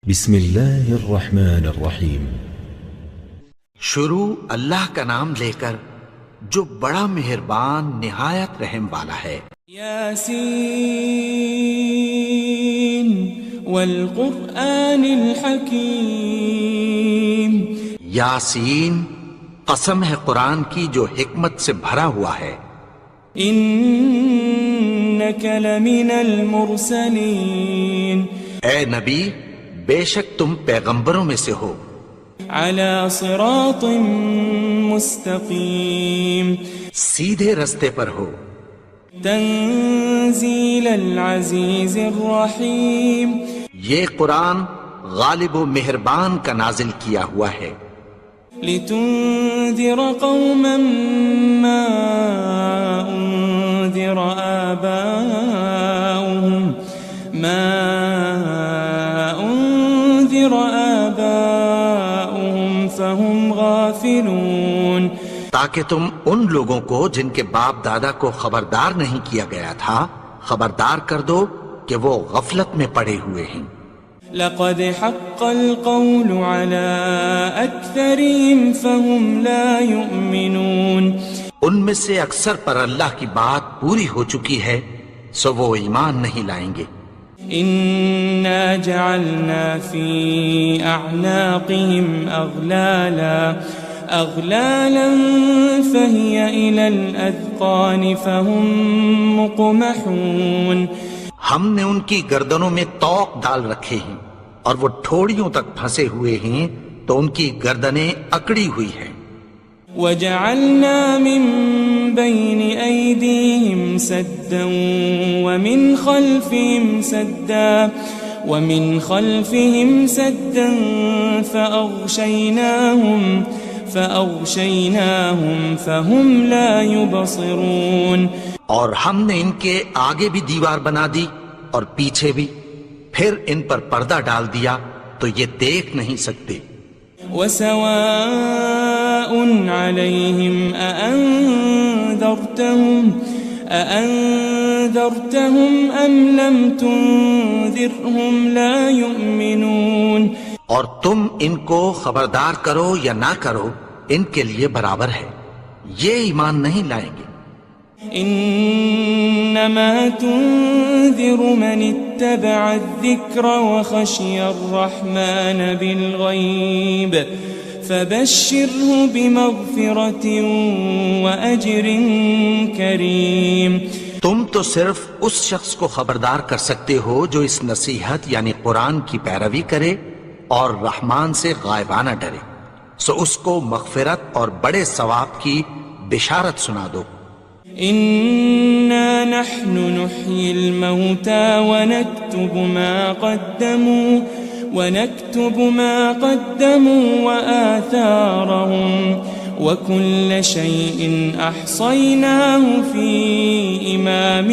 بسم اللہ الرحمن الرحیم۔ شروع اللہ کا نام لے کر جو بڑا مہربان نہایت رحم والا ہے۔ یاسین والقرآن الحکیم۔ یاسین، قسم ہے قرآن کی جو حکمت سے بھرا ہوا ہے۔ انک لمن المرسلین۔ اے نبی، بے شک تم پیغمبروں میں سے ہو۔ علی صراط مستقیم۔ سیدھے رستے پر ہو۔ تنزیل العزیز الرحیم۔ یہ قرآن غالب و مہربان کا نازل کیا ہوا ہے۔ لتنذر قوما ما انذر آباؤهم فهم غافلون۔ تاکہ تم ان لوگوں کو جن کے باپ دادا کو خبردار نہیں کیا گیا تھا خبردار کر دو کہ وہ غفلت میں پڑے ہوئے ہیں۔ لقد حق القول على أكثرهم فهم لا يؤمنون۔ ان میں سے اکثر پر اللہ کی بات پوری ہو چکی ہے سو وہ ایمان نہیں لائیں گے۔ إنا جعلنا في أعناقهم أغلالا فهي إلى الأذقان فهم مقمحون۔ ہم نے ان کی گردنوں میں طوق ڈال رکھے ہیں اور وہ ٹھوڑیوں تک پھنسے ہوئے ہیں تو ان کی گردنیں اکڑی ہوئی ہیں۔ وجعلنا من بين أيديهم سدا ومن خلفهم سدا فأغشيناهم فهم لا يبصرون۔ اور ہم نے ان کے آگے بھی دیوار بنا دی اور پیچھے بھی، پھر ان پر پردہ ڈال دیا تو یہ دیکھ نہیں سکتے۔ وسواء عليهم أأنذرتهم أم لم تنذرهم لا يؤمنون۔ اور تم ان کو خبردار کرو یا نہ کرو ان کے لیے برابر ہے، یہ ایمان نہیں لائیں گے۔ انما تنذر من اتبع الذکر وخشی الرحمن بالغیب فبشره بمغفرة وأجر کریم۔ تم تو صرف اس شخص کو خبردار کر سکتے ہو جو اس نصیحت یعنی قرآن کی پیروی کرے اور رحمان سے غائبانہ ڈرے، سو اس کو مغفرت اور بڑے ثواب کی بشارت سنا دو۔ إنا نحن نحيي الموتى ونكتب ما قدموا وآثارهم وكل شيء أحصيناه في إمام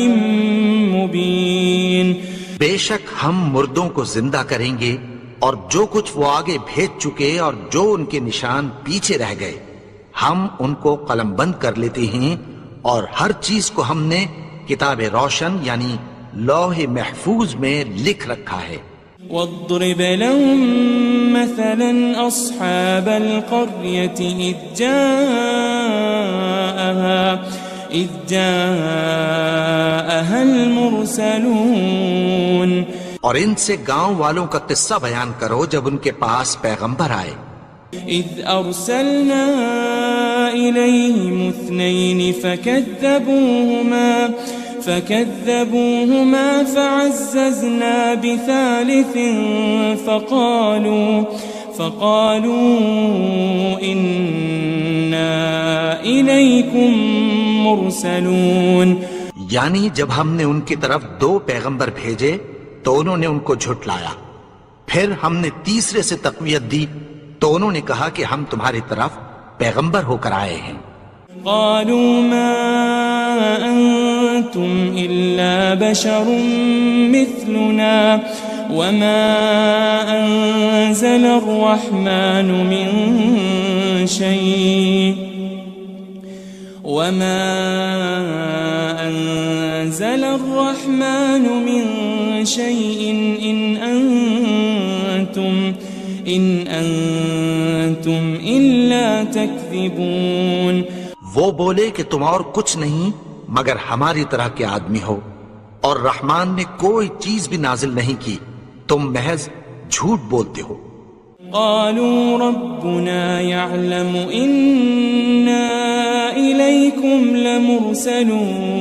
مبين۔ بے شک ہم مردوں کو زندہ کریں گے اور جو کچھ وہ آگے بھیج چکے اور جو ان کے نشان پیچھے رہ گئے ہم ان کو قلم بند کر لیتے ہیں، اور ہر چیز کو ہم نے کتاب روشن یعنی لوح محفوظ میں لکھ رکھا ہے۔ واضرب لهم مثلا أصحاب القرية إذ جاءها المرسلون۔ اور ان سے گاؤں والوں کا قصہ بیان کرو جب ان کے پاس پیغمبر آئے۔ إذ أرسلنا إليهم اثنين فكذبوهما فعززنا بثالث فقالوا إنا إليكم مرسلون۔ یعنی جب ہم نے ان کی طرف دو پیغمبر بھیجے تو انہوں نے ان کو جھٹلایا، پھر ہم نے تیسرے سے تقویت دی تو انہوں نے کہا کہ ہم تمہاری طرف پیغمبر ہو کر آئے ہیں۔ قالوا ما أنتم إلا بشر مثلنا وما أنزل الرحمن من شيء إن أنتم أنتم إلا تكذبون. وہ بولے کہ تم اور کچھ نہیں مگر ہماری طرح کے آدمی ہو، اور رحمان نے کوئی چیز بھی نازل نہیں کی، تم محض جھوٹ بولتے ہو. قالوا ربنا يعلم إنا إليكم لمرسلون.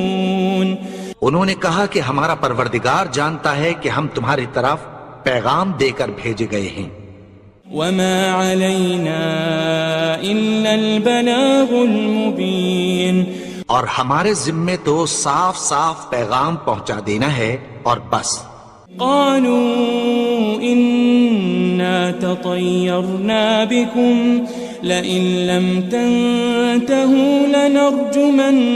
انہوں نے کہا کہ ہمارا پروردگار جانتا ہے کہ ہم تمہاری طرف پیغام دے کر بھیجے گئے ہیں. وما علينا إلا البلاغ المبين. اور ہمارے ذمے تو صاف صاف پیغام پہنچا دینا ہے اور بس. قالوا إنا تطيرنا بكم لئن لم تنتهوا لنرجمنكم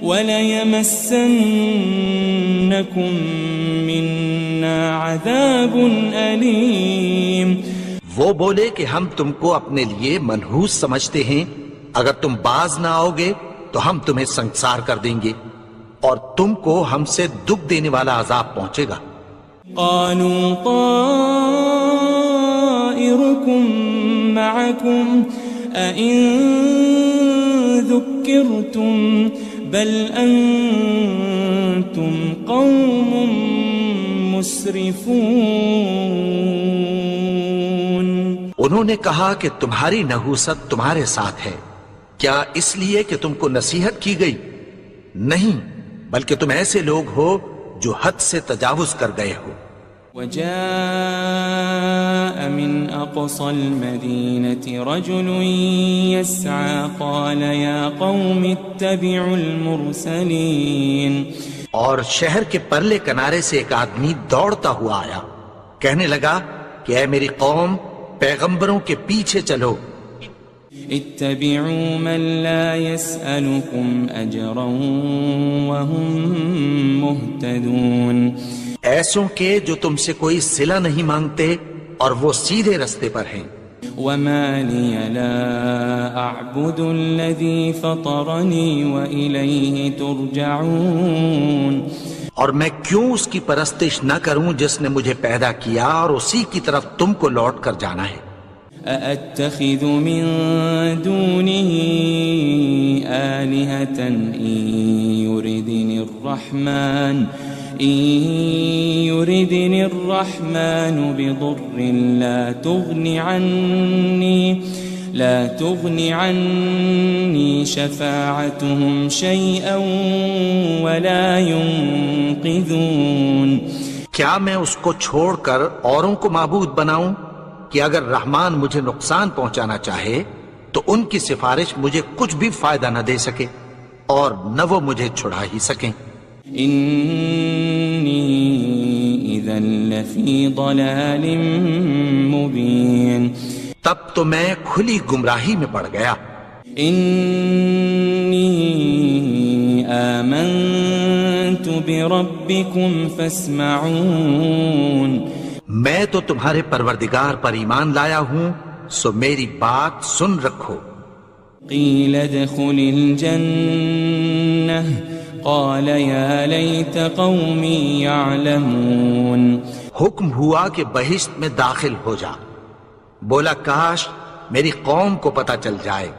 وليمسنكم منا عذاب أليم. وہ بولے کہ ہم تم کو اپنے لیے منحوس سمجھتے ہیں، اگر تم باز نہ آؤ گے تو ہم تمہیں سنسار کر دیں گے اور تم کو ہم سے دکھ دینے والا عذاب پہنچے گا. قالوا طائركم معكم أئن ذكرتم بل أنتم قوم مسرفون. انہوں نے کہا کہ تمہاری نحوست تمہارے ساتھ ہے، کیا اس لیے کہ تم کو نصیحت کی گئی؟ نہیں، بلکہ تم ایسے لوگ ہو جو حد سے تجاوز کر گئے ہو. وجاء من أقصى المدينة رجل يسعى قال يا قوم اتبعوا المرسلين. اور شہر کے پرلے کنارے سے ایک آدمی دوڑتا ہوا آیا، کہنے لگا کہ اے میری قوم، پیغمبروں کے پیچھے چلو. اتبعوا من لا يسألكم أجرا وهم مهتدون. ایسوں کے جو تم سے کوئی صلہ نہیں مانگتے اور وہ سیدھے رستے پر ہیں. وما لي لا أعبد الذي فطرني وإليه ترجعون. اور میں کیوں اس کی پرستش نہ کروں جس نے مجھے پیدا کیا اور اسی کی طرف تم کو لوٹ کر جانا ہے. أأتخذ من دونه آلهة إن يردني الرحمن بضر لا تغني عني شفاعتهم شيئا ولا ينقذون. کیا میں اس کو چھوڑ کر اوروں کو معبود بناؤں کہ اگر رحمان مجھے نقصان پہنچانا چاہے تو ان کی سفارش مجھے کچھ بھی فائدہ نہ دے سکے اور نہ وہ مجھے چھڑا ہی سکیں. إني إذا لفي ضلال مبين. تب تو میں کھلی گمراہی میں پڑ گیا. إني آمنت بربكم فاسمعون. میں تو تمہارے پروردگار پر ایمان لایا ہوں، سو میری بات سن رکھو. قيل ادخل الجنة قال يا ليت قومي يعلمون. حکم ہوا کہ بہشت میں داخل ہو جا. بولا کاش میری قوم کو پتہ چل جائے.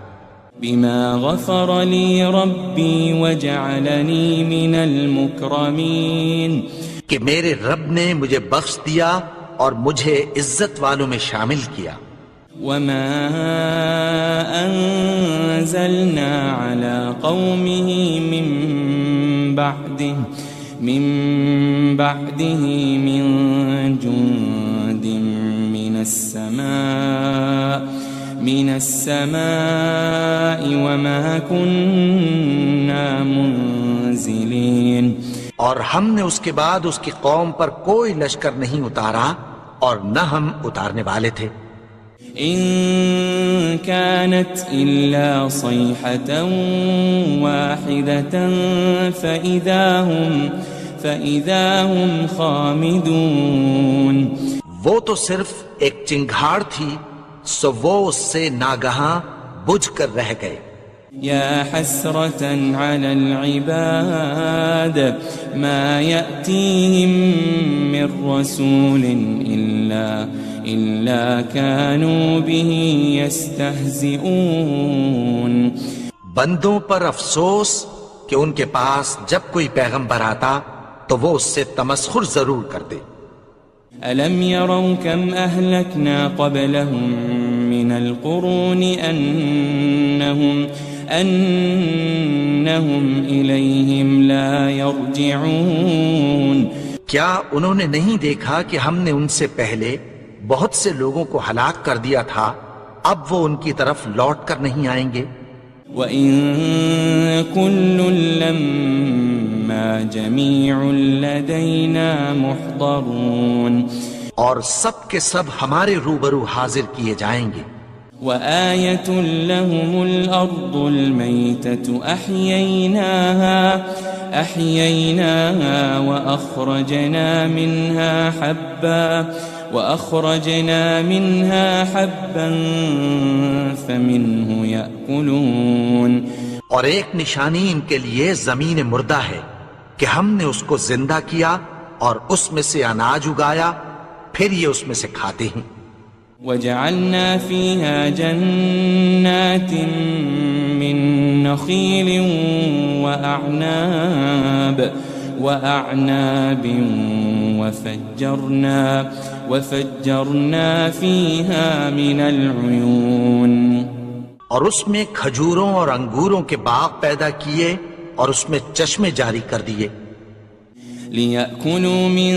بما غفر لي ربي وجعلني من المكرمين. کہ میرے رب نے مجھے بخش دیا اور مجھے عزت والوں میں شامل کیا. وما أنزلنا على قومه من بعده من جند من السماء وما كنا منزلين. اور ہم نے اس کے بعد اس کی قوم پر کوئی لشکر نہیں اتارا اور نہ ہم اتارنے والے تھے. إن كانت إلا صيحة واحدة فإذا هم خامدون. وہ تو صرف ایک چنگھاڑ تھی، سو وہ اس سے ناگہاں بجھ کر رہ گئے. يا حسرة على العباد ما يأتيهم من رسول إلا كانوا به يستهزئون. بندوں پر افسوس کہ ان کے پاس جب کوئی پیغمبر آتا تو وہ اس سے تمسخر ضرور کرتے. ألم يروا كم أهلكنا قبلهم من القرون أنهم إليهم لا يرجعون. کیا انہوں نے نہیں دیکھا کہ ہم نے ان سے پہلے بہت سے لوگوں کو ہلاک کر دیا تھا، اب وہ ان کی طرف لوٹ کر نہیں آئیں گے. وَإِن كُلٌّ لَمَّا جَمِيعٌ لَدَيْنَا مُحْضَرُونَ. اور سب کے سب ہمارے روبرو حاضر کیے جائیں گے. وَآيَةٌ لَهُمُ الْأَرْضُ الْمَيْتَةُ أَحْيَيْنَاهَا وَأَخْرَجْنَا مِنْهَا حَبًّا فَمِنْهُ يَأْكُلُونَ. اور ایک نشانی ان کے لیے زمین مردہ ہے کہ ہم نے اس کو زندہ کیا اور اس میں سے اناج اگایا، پھر یہ اس میں سے کھاتے ہیں. وَجَعَلْنَا فِيهَا جَنَّاتٍ مِّن نَخِيلٍ وَأَعْنَابٍ وَفَجَّرْنَا فِيهَا مِنَ الْعُيُونِ. اور اس میں کھجوروں اور انگوروں کے باغ پیدا کیے اور اس میں چشمے جاری کر دیے. لِيَأْكُلُوا مِن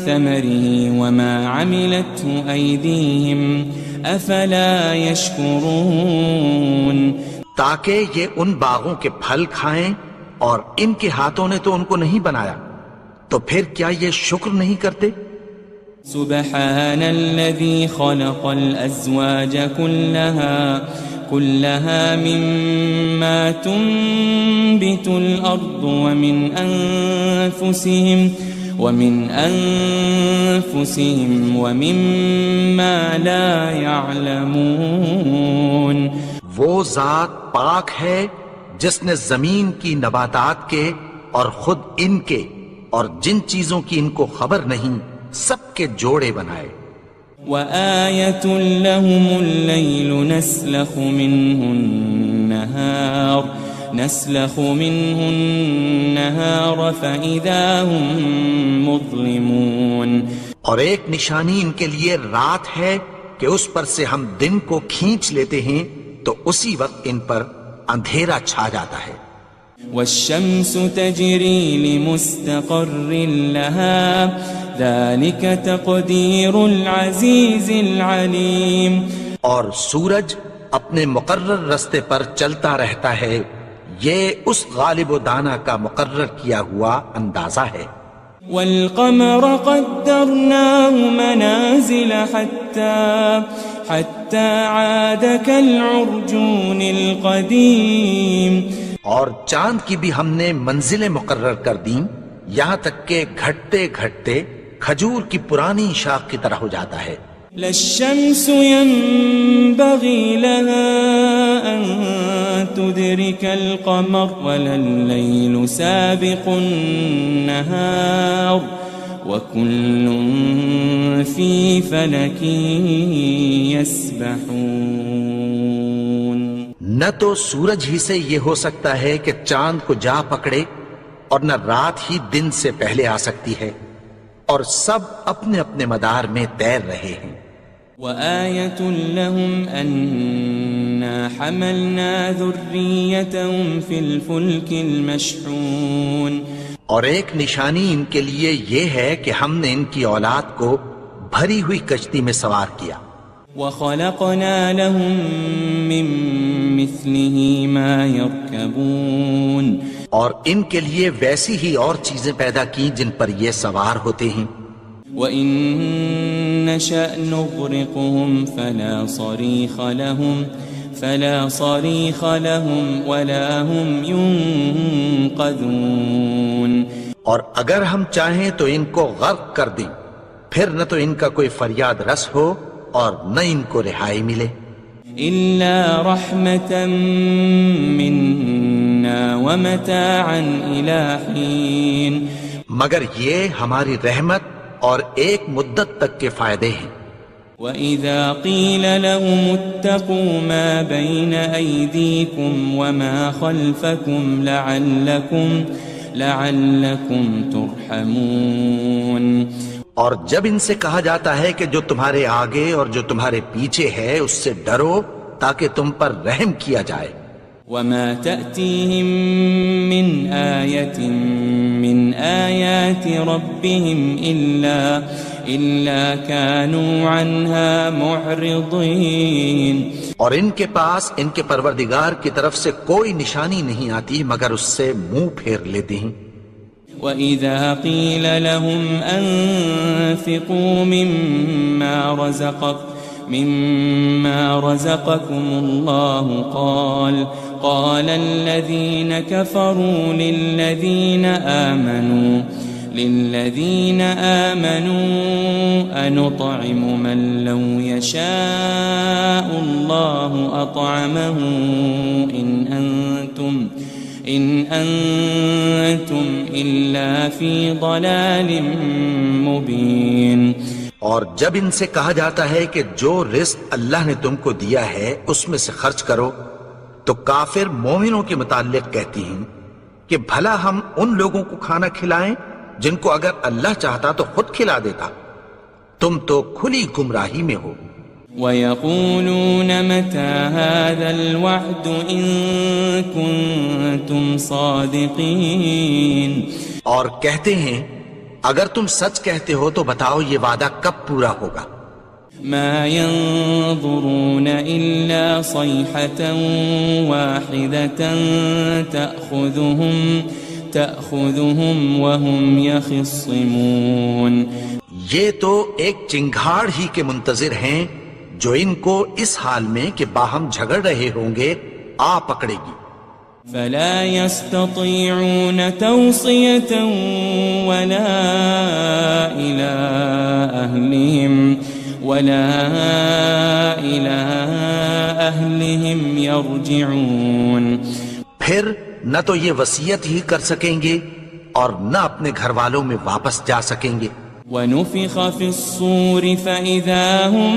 ثَمَرِهِ وَمَا عَمِلَتْهُ أَيْدِيهِمْ أَفَلَا يَشْكُرُونَ. تاکہ یہ ان باغوں کے پھل کھائیں اور ان کے ہاتھوں نے تو ان کو نہیں بنایا، تو پھر کیا یہ شکر نہیں کرتے؟ سبحان الذي خلق الأزواج كلها مما تنبت الأرض ومن أنفسهم ومما لا يعلمون. وہ ذات پاک ہے جس نے زمین کی نباتات کے اور خود ان کے اور جن چیزوں کی ان کو خبر نہیں سب کے جوڑے بنائے. وَآيَةٌ لَهُمُ اللَّيْلُ نَسْلَخُ مِنْهُ النَّهَارَ فَإِذَا هُمْ مُظْلِمُونَ. اور ایک نشانی ان کے لیے رات ہے کہ اس پر سے ہم دن کو کھینچ لیتے ہیں تو اسی وقت ان پر اندھیرا چھا جاتا ہے. وَالشَّمْسُ تَجْرِي لِمُسْتَقَرٍّ لَهَا ذَلِكَ تَقْدِيرُ الْعَزِيزِ الْعَلِيمِ. اور سورج اپنے مقرر رستے پر چلتا رہتا ہے، یہ اس غالب و دانا کا مقرر کیا ہوا اندازہ ہے. وَالْقَمَرَ قَدَّرْنَاهُ مَنَازِلَ حَتَّى عَادَ كَالْعُرْجُونِ الْقَدِيمِ. اور چاند کی بھی ہم نے منزلیں مقرر کر دیں یہاں تک کہ گھٹتے گھٹتے کھجور کی پرانی شاخ کی طرح ہو جاتا ہے. لَلشَّمْسُ يَنبَغِي لَهَا أَن تُدْرِكَ الْقَمَرَ وَلَلَّيْلُ سَابِقُ النَّهَارِ وَكُلٌّ فِي فَلَكٍ يَسْبَحُونَ. نہ تو سورج ہی سے یہ ہو سکتا ہے کہ چاند کو جا پکڑے اور نہ رات ہی دن سے پہلے آ سکتی ہے، اور سب اپنے اپنے مدار میں تیر رہے ہیں. وَآيَةٌ لَهُمْ أَنَّا حَمَلْنَا ذُرِّيَّتَهُمْ فِي الْفُلْكِ الْمَشْحُونِ. اور ایک نشانی ان کے لیے یہ ہے کہ ہم نے ان کی اولاد کو بھری ہوئی کشتی میں سوار کیا. وَخَلَقْنَا لَهُم مِّن مِّثْلِهِ مَا يَرْكَبُونَ. اور ان کے لیے ویسی ہی اور چیزیں پیدا کی جن پر یہ سوار ہوتے ہیں. وَإِن نَّشَأْ نُغْرِقْهُمْ فَلَا صَرِيخَ لَهُمْ وَلَا هُمْ يُنقَذُونَ. اور اگر ہم چاہیں تو ان کو غرق کر دیں، پھر نہ تو ان کا کوئی فریاد رس ہو اور نہ ان کو رہائی ملے. إلا رحمة منا ومتاعا إلى حين مگر یہ ہماری رحمت اور ایک مدت تک کے فائدے ہیں. وَإِذَا قِيلَ لَهُمُ اتَّقُوا مَا بَيْنَ أَيْدِيكُمْ وَمَا خَلْفَكُمْ لَعَلَّكُمْ تُرْحَمُونَ. اور جب ان سے کہا جاتا ہے کہ جو تمہارے آگے اور جو تمہارے پیچھے ہے اس سے ڈرو تاکہ تم پر رحم کیا جائے. وَمَا تَأْتِيهِم مِّنْ آيَةٍ مِّنْ آيَاتِ رَبِّهِمْ إِلَّا كَانُوا عَنْهَا مُعْرِضِينَ. اور ان کے پاس ان کے پروردگار کی طرف سے کوئی نشانی نہیں آتی مگر اس سے منہ پھیر لیتے ہیں. وَإِذَا قِيلَ لَهُمْ أَنفِقُوا مِمَّا رَزَقَكُمُ اللَّهُ قَالَ الَّذِينَ كَفَرُوا لِلَّذِينَ آمَنُوا أَنُطْعِمُ مَن لَّوْ يَشَاءُ اللَّهُ أَطْعَمَهُ إِنْ أَنْتُمْ إِلَّا فِي ضَلَالٍ مُبِينٍ. اور جب ان سے کہا جاتا ہے کہ جو رزق اللہ نے تم کو دیا ہے اس میں سے خرچ کرو تو کافر مومنوں کے متعلق کہتی ہیں کہ بھلا ہم ان لوگوں کو کھانا کھلائیں جن کو اگر اللہ چاہتا تو خود کھلا دیتا. تم تو کھلی گمراہی میں ہو. وَيَقُولُونَ مَتَى هَذَا الْوَعْدُ إِن كُنتُمْ صَادِقِينَ. اور کہتے ہیں اگر تم سچ کہتے ہو تو بتاؤ یہ وعدہ کب پورا ہوگا. مَا يَنظُرُونَ إِلَّا صَيْحَةً وَاحِدَةً تَأْخُذُهُمْ وَهُمْ يَخِصِّمُونَ. یہ تو ایک چنگھاڑ ہی کے منتظر ہیں جو ان کو اس حال میں کہ باہم جھگڑ رہے ہوں گے آ پکڑے گی. فَلَا يَسْتَطِيعُونَ تَوْصِيَةً وَلَا إِلَىٰ أَهْلِهِمْ يَرْجِعُونَ. پھر نہ تو یہ وصیت ہی کر سکیں گے اور نہ اپنے گھر والوں میں واپس جا سکیں گے. وَنُفِخَ فِي الصُّورِ فَإِذَا هُم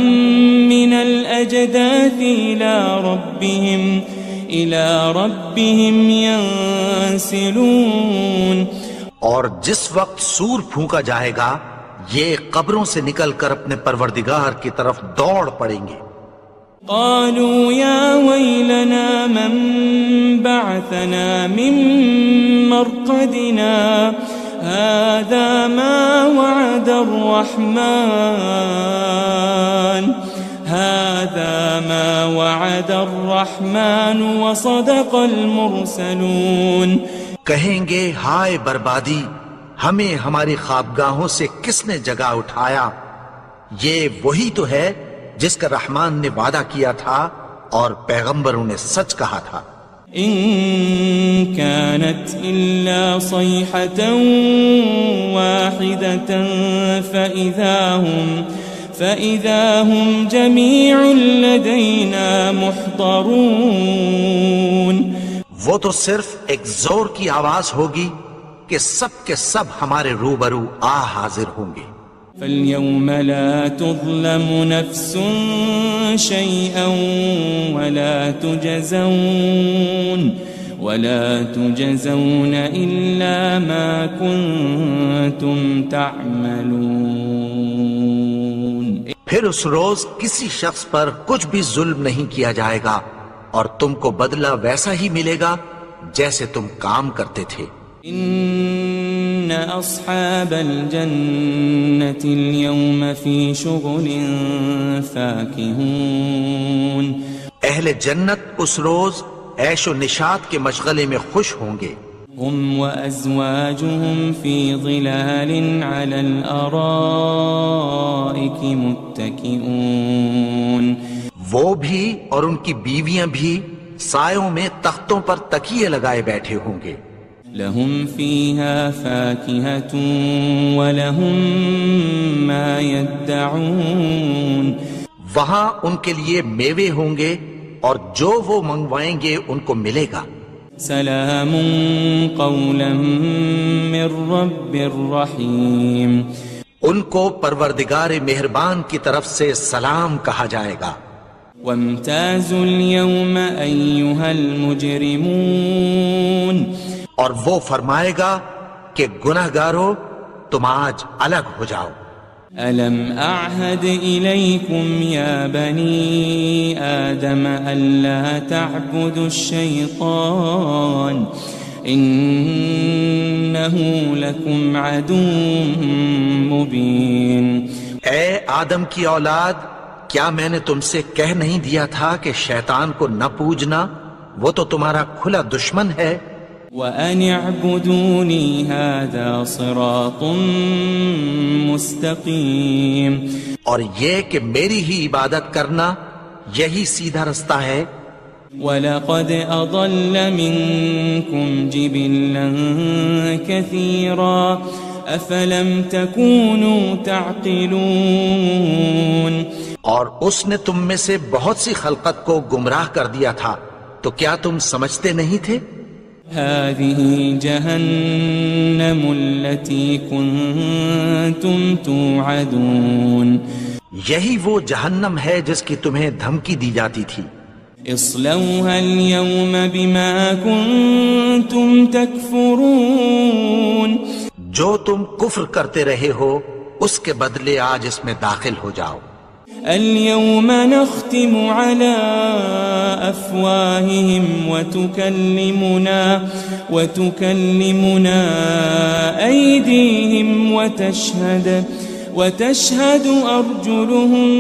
مِّنَ الْأَجْدَاثِ إِلَىٰ رَبِّهِمْ يَنسِلُونَ. اور جس وقت سور پھونکا جائے گا یہ قبروں سے نکل کر اپنے پروردگار کی طرف دوڑ پڑیں گے. قالوا يا ويلنا من بعثنا من مرقدنا هذا ما وعد الرحمن وصدق المرسلون. کہیں گے ہائے بربادی، ہمیں ہماری خوابگاہوں سے کس نے جگا اٹھایا؟ یہ وہی تو ہے جس کا رحمان نے وعدہ کیا تھا اور پیغمبروں نے سچ کہا تھا. إن كانت إلا صيحة واحدة فإذا هم جميع لدينا محضرون. وہ تو صرف ایک زور کی آواز ہوگی کہ سب کے سب ہمارے روبرو آ حاضر ہوں گے. فَالْيَوْمَ لَا تُظْلَمُ نَفْسٌ شَيْئًا وَلَا تُجَزَوْنَ إِلَّا مَا كُنتُمْ تَعْمَلُونَ. پھر اس روز کسی شخص پر کچھ بھی ظلم نہیں کیا جائے گا اور تم کو بدلہ ویسا ہی ملے گا جیسے تم کام کرتے تھے. إن أصحاب الجنة اليوم في شغل فاكهون. اہل جنت اس روز عیش و نشاط کے مشغلے میں خوش ہوں گے. هم وأزواجهم في ظلال على الأرائك متكئون. وہ بھی اور ان کی بیویاں بھی سایوں میں تختوں پر تکیے لگائے بیٹھے ہوں گے. لهم فيها فاكهة ولهم ما يدعون. وہاں ان کے لیے میوے ہوں گے اور جو وہ منگوائیں گے ان کو ملے گا۔ سلام قولا من رب الرحیم، ان کو پروردگار مہربان کی طرف سے سلام کہا جائے گا۔ وامتازوا اليوم ایھا المجرمون، اور وہ فرمائے گا کہ گنہگارو تم آج الگ ہو جاؤ۔ ألم أعهد إليكم يا بني آدم ألا تعبدوا الشيطان إنه لكم عدو مبين۔ اے آدم کی اولاد، کیا میں نے تم سے کہہ نہیں دیا تھا کہ شیطان کو نہ پوجنا، وہ تو تمہارا کھلا دشمن ہے۔ وَأَنِ اعْبُدُونِي هَذَا صِرَاطٌ مُسْتَقِيمٌ، اور یہ کہ میری ہی عبادت کرنا یہی سیدھا رستہ ہے۔ وَلَقَدْ أَضَلَّ مِنْكُمْ جِبِلًّا كَثِيرًا أَفَلَمْ تَكُونُوا تَعْقِلُونَ، اور اس نے تم میں سے بہت سی خلقت کو گمراہ کر دیا تھا، تو کیا تم سمجھتے نہیں تھے؟ هذه جهنم التي كنتم توعدون، یہی وہ جہنم ہے جس کی تمہیں دھمکی دی جاتی تھی۔ اصلوها اليوم بما كنتم تكفرون، جو تم کفر کرتے رہے ہو اس کے بدلے آج اس میں داخل ہو جاؤ۔ اليوم نختم على أفواههم وتكلمنا أيديهم وتشهد أرجلهم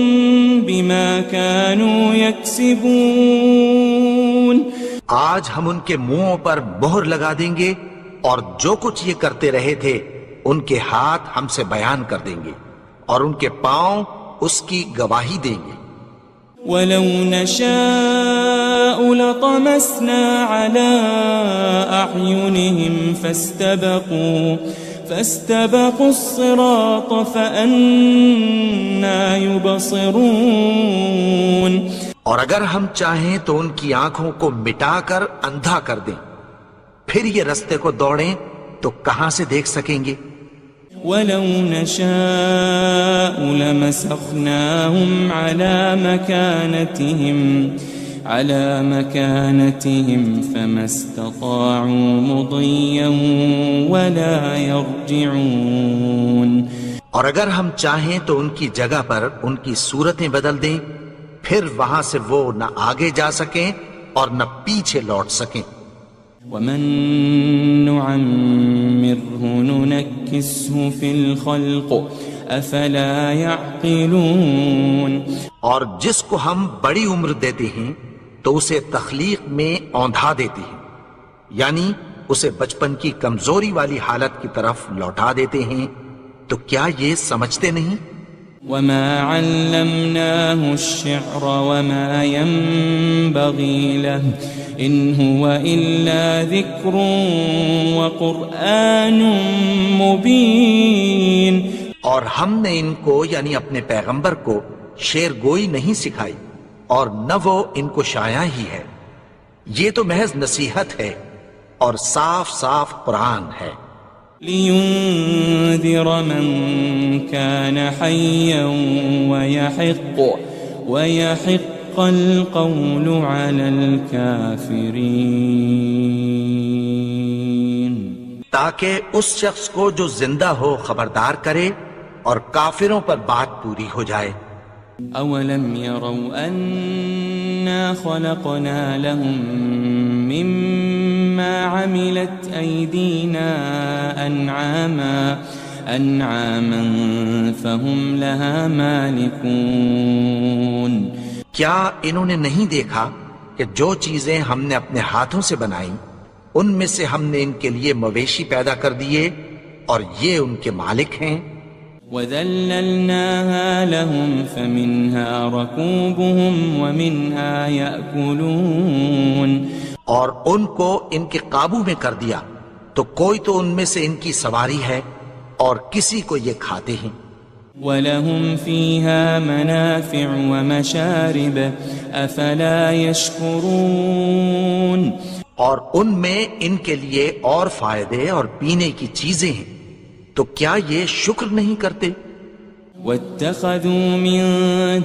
بما كانوا يكسبون، آج ہم ان کے منہوں پر مہر لگا دیں گے اور جو کچھ یہ کرتے رہے تھے ان کے ہاتھ ہم سے بیان کر دیں گے اور ان کے پاؤں اس کی گواہی دیں گے۔ وَلَوْ نَشَاءُ لَطَمَسْنَا عَلَىٰ أَعْيُنِهِمْ فَاسْتَبَقُوا الصِّرَاطَ فَأَنَّىٰ يُبْصِرُونَ، اور اگر ہم چاہیں تو ان کی آنکھوں کو مٹا کر اندھا کر دیں، پھر یہ رستے کو دوڑیں تو کہاں سے دیکھ سکیں گے۔ وَلَوْ نَشَاءُ لَمَسَخْنَاهُمْ عَلَى مَكَانَتِهِمْ فَمَا اسْتَطَاعُوا مُضِيًّا وَلَا يَرْجِعُونَ، اور اگر ہم چاہیں تو ان کی جگہ پر ان کی صورتیں بدل دیں، پھر وہاں سے وہ نہ آگے جا سکیں اور نہ پیچھے لوٹ سکیں۔ وَمَن نُعَمِّرْهُ نُنَكِّسْهُ فِي الْخَلْقِ أَفَلَا يَعْقِلُونَ، اور جس کو ہم بڑی عمر دیتے ہیں تو اسے تخلیق میں اوندھا دیتے ہیں، یعنی اسے بچپن کی کمزوری والی حالت کی طرف لوٹا دیتے ہیں، تو کیا یہ سمجھتے نہیں؟ وَمَا عَلَّمْنَاهُ الشِّعْرَ وَمَا يَنبَغِي لَهُ إِنْ هُوَ إِلَّا ذِكْرٌ وَقُرْآنٌ مُبِينٌ، اور ہم نے ان کو یعنی اپنے پیغمبر کو شعر گوئی نہیں سکھائی اور نہ وہ ان کو شایع ہی ہے، یہ تو محض نصیحت ہے اور صاف صاف قرآن ہے۔ لِيُنذِرَ مَن كَانَ حَيًّا وَيَحِقَّ الْقَوْلُ عَلَى الْكَافِرِينَ، تاکہ اس شخص کو جو زندہ ہو خبردار کرے اور کافروں پر بات پوری ہو جائے۔ أَوَلَمْ يَرَوْا أَنَّا خَلَقْنَا لَهُم مِّمَّا عَمِلَتْ أَيْدِينَا أَنْعَامًا فَهُمْ لَهَا مَالِكُونَ، کیا انہوں نے نہیں دیکھا کہ جو چیزیں ہم نے اپنے ہاتھوں سے بنائیں ان میں سے ہم نے ان کے لیے مویشی پیدا کر دیے اور یہ ان کے مالک ہیں۔ وَذَلَّلْنَاهَا لَهُمْ فَمِنْهَا رَكُوبُهُمْ وَمِنْهَا يَأْكُلُونَ، اور ان کو ان کے قابو میں کر دیا تو کوئی تو ان میں سے ان کی سواری ہے اور کسی کو یہ کھاتے ہیں۔ وَلَهُمْ فِيهَا مَنَافِعُ وَمَشَارِبُ أَفَلَا يَشْكُرُونَ اور ان میں ان کے لیے اور فائدے اور پینے کی چیزیں ہیں، تو کیا یہ شکر نہیں کرتے؟ وَاتَّخَذُوا مِن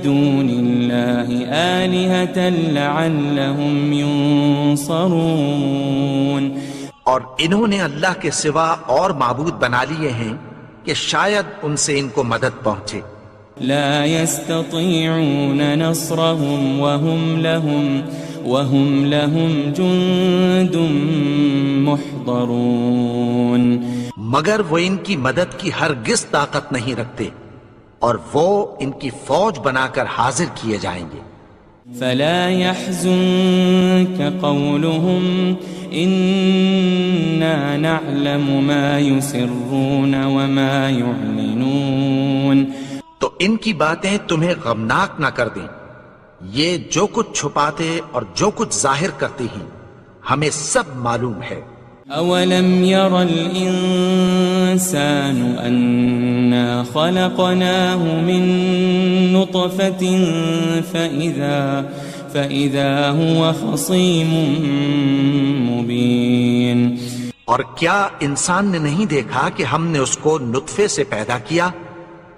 دُونِ اللَّهِ آلِهَةً لَعَلَّهُمْ يُنصَرُونَ اور انہوں نے اللہ کے سوا اور معبود بنا لیے ہیں کہ شاید ان سے ان کو مدد پہنچے۔ لا يستطيعون نصرهم وهم لهم جند محضرون مگر وہ ان کی مدد کی ہرگز طاقت نہیں رکھتے اور وہ ان کی فوج بنا کر حاضر کیے جائیں گے۔ فلا يحزنك قولهم إنا نعلم ما يسرون وما يعلنون تو ان کی باتیں تمہیں غمناک نہ کر دیں، یہ جو کچھ چھپاتے اور جو کچھ ظاہر کرتے ہیں ہمیں سب معلوم ہے۔ أولم ير الإنسان أنا خلقناه من نطفة فإذا هو خصيم مبين اور کیا انسان نے نہیں دیکھا کہ ہم نے اس کو نطفے سے پیدا کیا،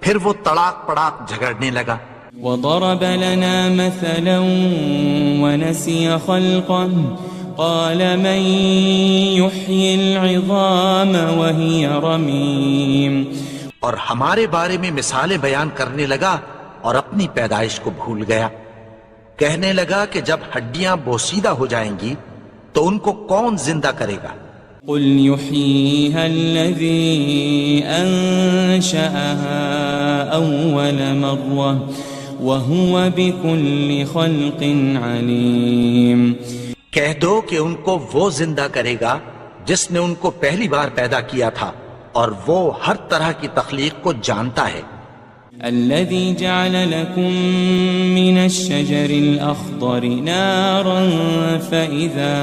پھر وہ تڑاک پڑاک جھگڑنے لگا۔ وضرب لنا مثلا ونسي خلقه قال من يحيي العظام وهي رميم اور ہمارے بارے میں مثالیں بیان کرنے لگا اور اپنی پیدائش کو بھول گیا، کہنے لگا کہ جب ہڈیاں بوسیدہ ہو جائیں گی تو ان کو کون زندہ کرے گا؟ قل يحييها الذي أنشأها أول مرة وهو بكل خلق عليم کہہ دو کہ ان کو وہ زندہ کرے گا جس نے ان کو پہلی بار پیدا کیا تھا اور وہ ہر طرح کی تخلیق کو جانتا ہے۔ الذي جعل لكم من الشجر الأخضر نارا فإذا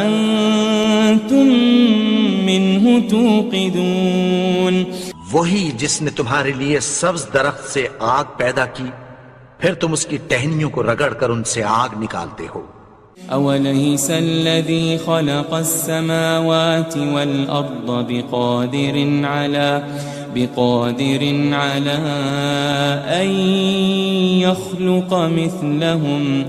أنتم منه توقدون وہی جس نے تمہارے لیے سبز درخت سے آگ پیدا کی، پھر تم اس کی ٹہنیوں کو رگڑ کر ان سے آگ نکالتے ہو۔ أوليس الذي خلق السماوات والأرض بقادر على أن يخلق مثلهم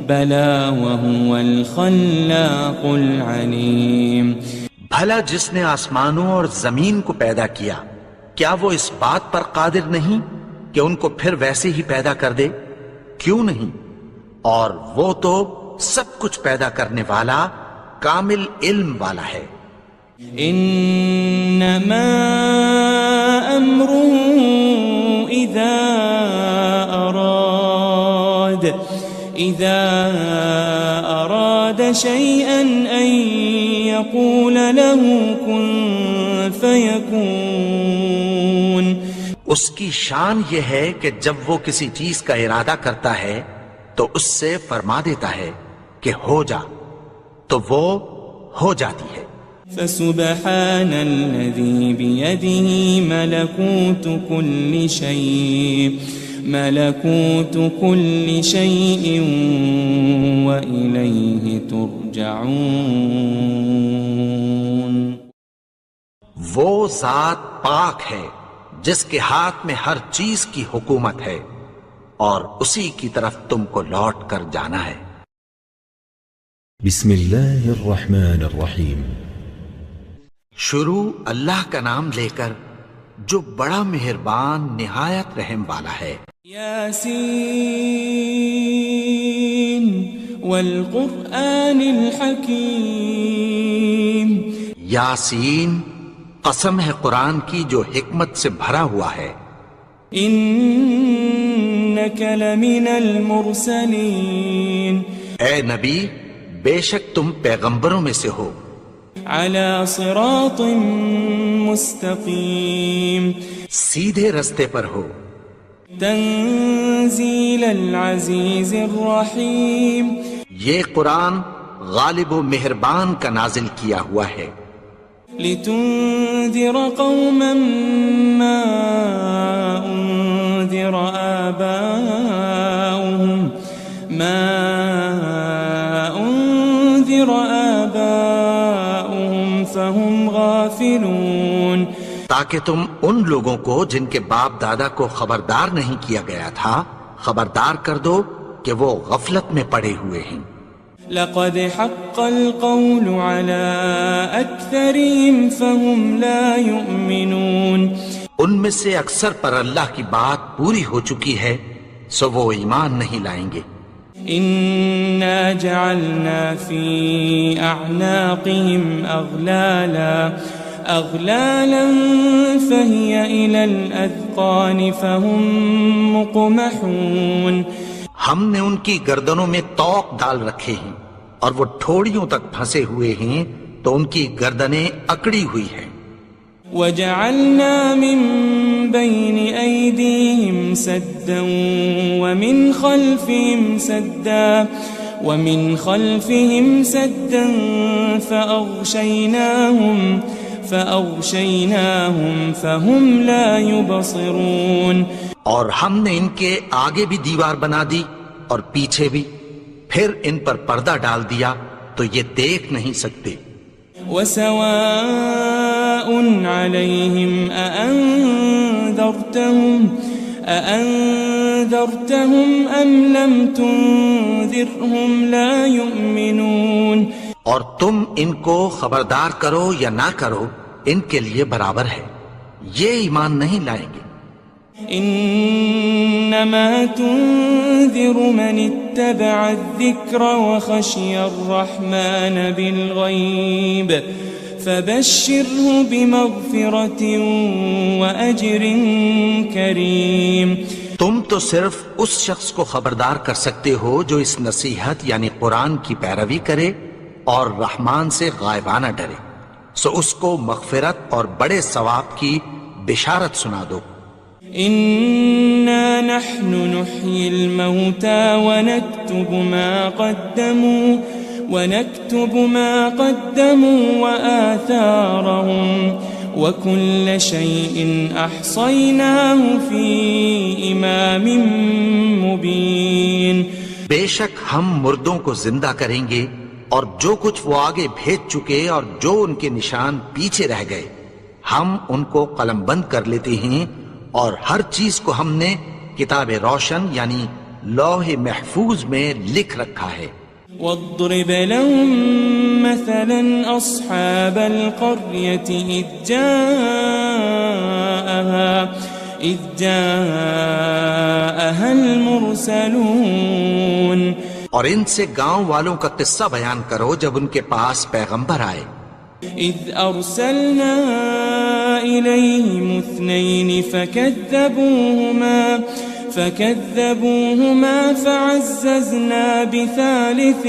بلى وهو الخلاق العليم بھلا جس نے آسمانوں اور زمین کو پیدا کیا، کیا وہ اس بات پر قادر نہیں کہ ان کو پھر ویسے ہی پیدا کر دے؟ کیوں نہیں؟ اور وہ تو سب کچھ پیدا کرنے والا، کامل علم والا ہے۔ انما امره اذا اراد شيئا ان يقول له كن فيكون اس کی شان یہ ہے کہ جب وہ کسی چیز کا ارادہ کرتا ہے تو اس سے فرما دیتا ہے کہ ہو جا، تو وہ ہو جاتی ہے۔ فسبحان الذي بيده ملكوت كل شيء وإليه ترجعون وہ ذات پاک ہے جس کے ہاتھ میں ہر چیز کی حکومت ہے اور اسی کی طرف تم کو لوٹ کر جانا ہے۔ بسم اللہ الرحمن الرحیم۔ شروع اللہ کا نام لے کر جو بڑا مہربان نہایت رحم والا ہے۔ یاسین والقرآن الحکیم۔ یاسین، قسم ہے قرآن کی جو حکمت سے بھرا ہوا ہے۔ انک لمن المرسلین۔ اے نبی، بے شک تم پیغمبروں میں سے ہو۔ علی صراط مستقیم۔ سیدھے رستے پر ہو۔ تنزیل العزیز الرحیم۔ یہ قرآن غالب و مہربان کا نازل کیا ہوا ہے۔ لتنذر قوما ما أنذر آباؤهم فهم غافلون، تاکہ تم ان لوگوں کو جن کے باپ دادا کو خبردار نہیں کیا گیا تھا خبردار کر دو کہ وہ غفلت میں پڑے ہوئے ہیں۔ لقد حق القول على أكثرهم فهم لا يؤمنون، ان میں سے اکثر پر اللہ کی بات پوری ہو چکی ہے سو وہ ایمان نہیں لائیں گے۔ إنا جعلنا في أعناقهم أغلالا فهي إلى الأذقان فهم مقمحون، ہم نے ان کی گردنوں میں طوق ڈال رکھے ہیں اور وہ ٹھوڑیوں تک پھنسے ہوئے ہیں تو ان کی گردنیں اکڑی ہوئی ہیں۔ وجعلنا من بين أيديهم سدا ومن خلفهم سدا فأغشيناهم فهم لا يبصرون، اور ہم نے ان کے آگے بھی دیوار بنا دی اور پیچھے بھی، پھر ان پر پردہ ڈال دیا تو یہ دیکھ نہیں سکتے۔ وسواء عليهم أأنذرتهم أم لم تنذرهم لا يؤمنون، اور تم ان کو خبردار کرو یا نہ کرو ان کے لیے برابر ہے، یہ ایمان نہیں لائیں گے۔ انما تنذر من اتبع الذکر وخشی الرحمن بالغیب فبشره بمغفرة وأجر کریم، تم تو صرف اس شخص کو خبردار کر سکتے ہو جو اس نصیحت یعنی قرآن کی پیروی کرے اور رحمان سے غائبانہ ڈرے، سو اس کو مغفرت اور بڑے ثواب کی بشارت سنا دو۔ إنا نحن نحيي الموتى ونكتب ما قدموا وآثارهم وكل شيء أحصيناه في إمام مبين، بے شک ہم مردوں کو زندہ کریں گے اور جو کچھ وہ آگے بھیج چکے اور جو ان کے نشان پیچھے رہ گئے ہم ان کو قلم بند کر لیتے ہیں، اور ہر چیز کو ہم نے کتاب روشن یعنی لوح محفوظ میں لکھ رکھا ہے۔ واضرب لهم مثلا أصحاب القرية إذ جاءها المرسلون، اور ان سے گاؤں والوں کا قصہ بیان کرو جب ان کے پاس پیغمبر آئے۔ إذ أرسلنا إليهم 2 فكذبوهما فعززنا بثالث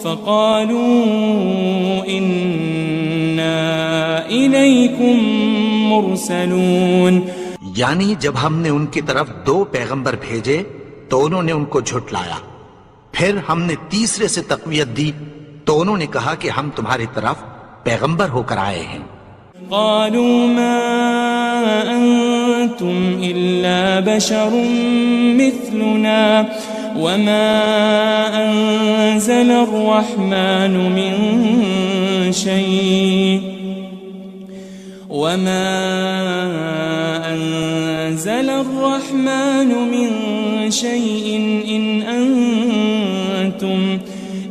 فقالوا إنا إليكم مرسلون، یعنی جب ہم نے ان کی طرف 2 پیغمبر بھیجے تو انہوں نے ان کو جھٹلایا، پھر ہم نے تیسرے سے تقویت دی تو انہوں نے کہا کہ ہم تمہاری طرف پیغمبر ہو کر آئے ہیں۔ قالوا ما أنتم إلا بشر مثلنا وما أنزل الرحمن من شيء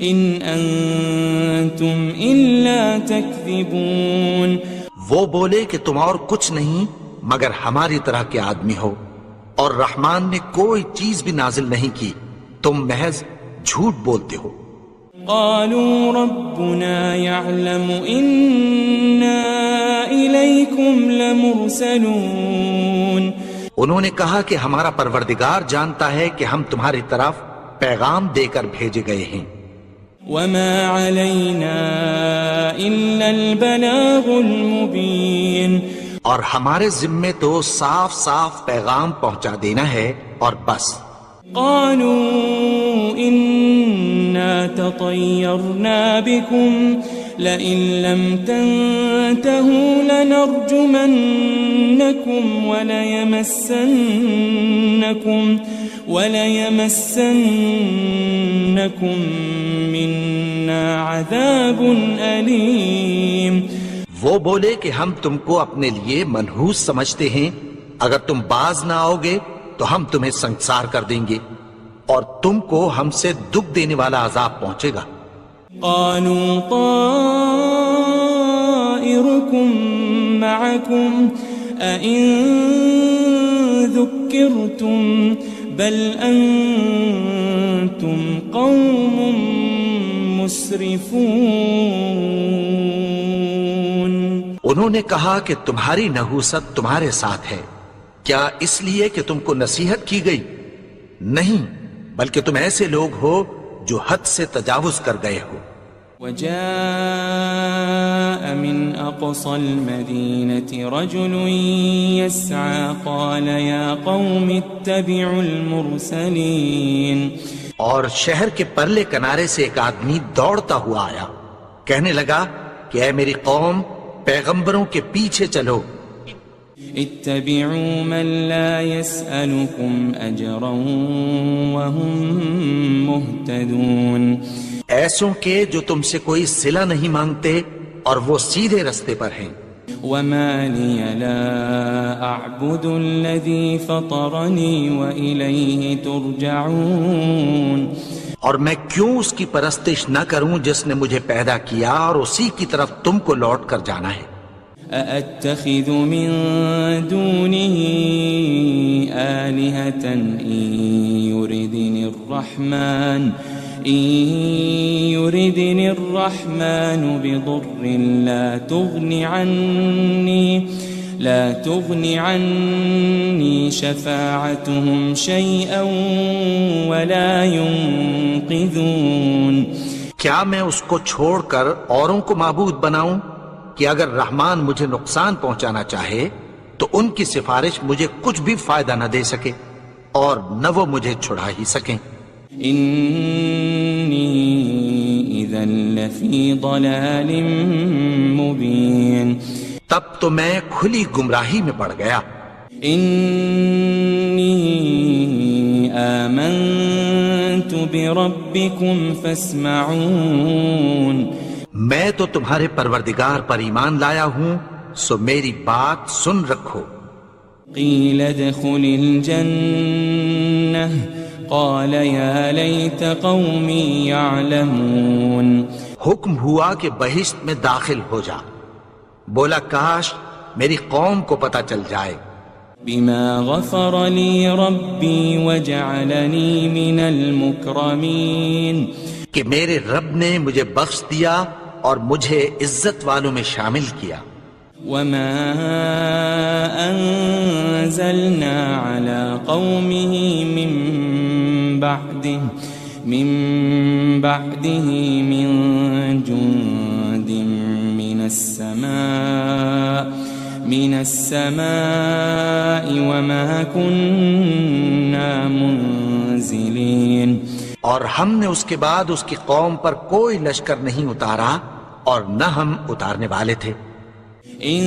إن أنتم إلا تكذبون، وہ بولے کہ تم اور کچھ نہیں مگر ہماری طرح کے آدمی ہو، اور رحمان نے کوئی چیز بھی نازل نہیں کی، تم محض جھوٹ بولتے ہو۔ قالوا ربنا يعلم إنا إليكم لمرسلون، انہوں نے کہا کہ ہمارا پروردگار جانتا ہے کہ ہم تمہاری طرف پیغام دے کر بھیجے گئے ہیں۔ وما علينا إلا البلاغ المبين، اور ہمارے ذمے تو صاف صاف پیغام پہنچا دینا ہے اور بس۔ قالوا إنا تطيرنا بكم لئن لم تنتهوا لنرجمنكم وليمسنكم منا عذاب أليم. وہ بولے کہ ہم تم کو اپنے لیے منحوس سمجھتے ہیں، اگر تم باز نہ آؤ گے تو ہم تمہیں سنسار کر دیں گے اور تم کو ہم سے دکھ دینے والا عذاب پہنچے گا. قالوا طائركم معكم أئن ذكرتم بل أنتم قوم مسرفون. انہوں نے کہا کہ تمہاری نحوست تمہارے ساتھ ہے، کیا اس لیے کہ تم کو نصیحت کی گئی؟ نہیں، بلکہ تم ایسے لوگ ہو جو حد سے تجاوز کر گئے ہو. وجاء من أقصى المدينة رجل يسعى قال يا قوم اتبعوا المرسلين. اور شہر کے پرلے کنارے سے ایک آدمی دوڑتا ہوا آیا، کہنے لگا کہ اے میری قوم، پیغمبروں کے پیچھے چلو. اتبعوا من لا يسألكم أجرا وهم مهتدون. ایسوں کے جو تم سے کوئی صلہ نہیں مانگتے اور وہ سیدھے رستے پر ہیں. وما لي لا أعبد الذي فطرني وإليه ترجعون. اور میں کیوں اس کی پرستش نہ کروں جس نے مجھے پیدا کیا اور اسی کی طرف تم کو لوٹ کر جانا ہے. أأتخذ من دونه آلهة إن يردني الرحمن بضر لا تغن عني شفاعتهم شيئا ولا ينقذون. کیا میں اس کو چھوڑ کر اوروں کو معبود بناؤں کہ اگر رحمان مجھے نقصان پہنچانا چاہے تو ان کی سفارش مجھے کچھ بھی فائدہ نہ دے سکے اور نہ وہ مجھے چھڑا ہی سکیں. إني إذا لفي ضلال مبين. تب تو میں کھلی گمراہی میں پڑ گیا. إني آمنت بربكم فاسمعون. میں تو تمہارے پروردگار پر ایمان لایا ہوں، سو میری بات سن رکھو. قيل ادخل الجنة قال يا ليت قومي يعلمون. حکم ہوا کہ بہشت میں داخل ہو جا. بولا کاش میری قوم کو پتہ چل جائے. بما غفر لي ربي وجعلني من المكرمين. کہ میرے رب نے مجھے بخش دیا اور مجھے عزت والوں میں شامل کیا. وما أنزلنا على قومه من بعده من جند من السماء وما كنا منزلين. اور ہم نے اس کے بعد اس کی قوم پر کوئی لشکر نہیں اتارا اور نہ ہم اتارنے والے تھے. إن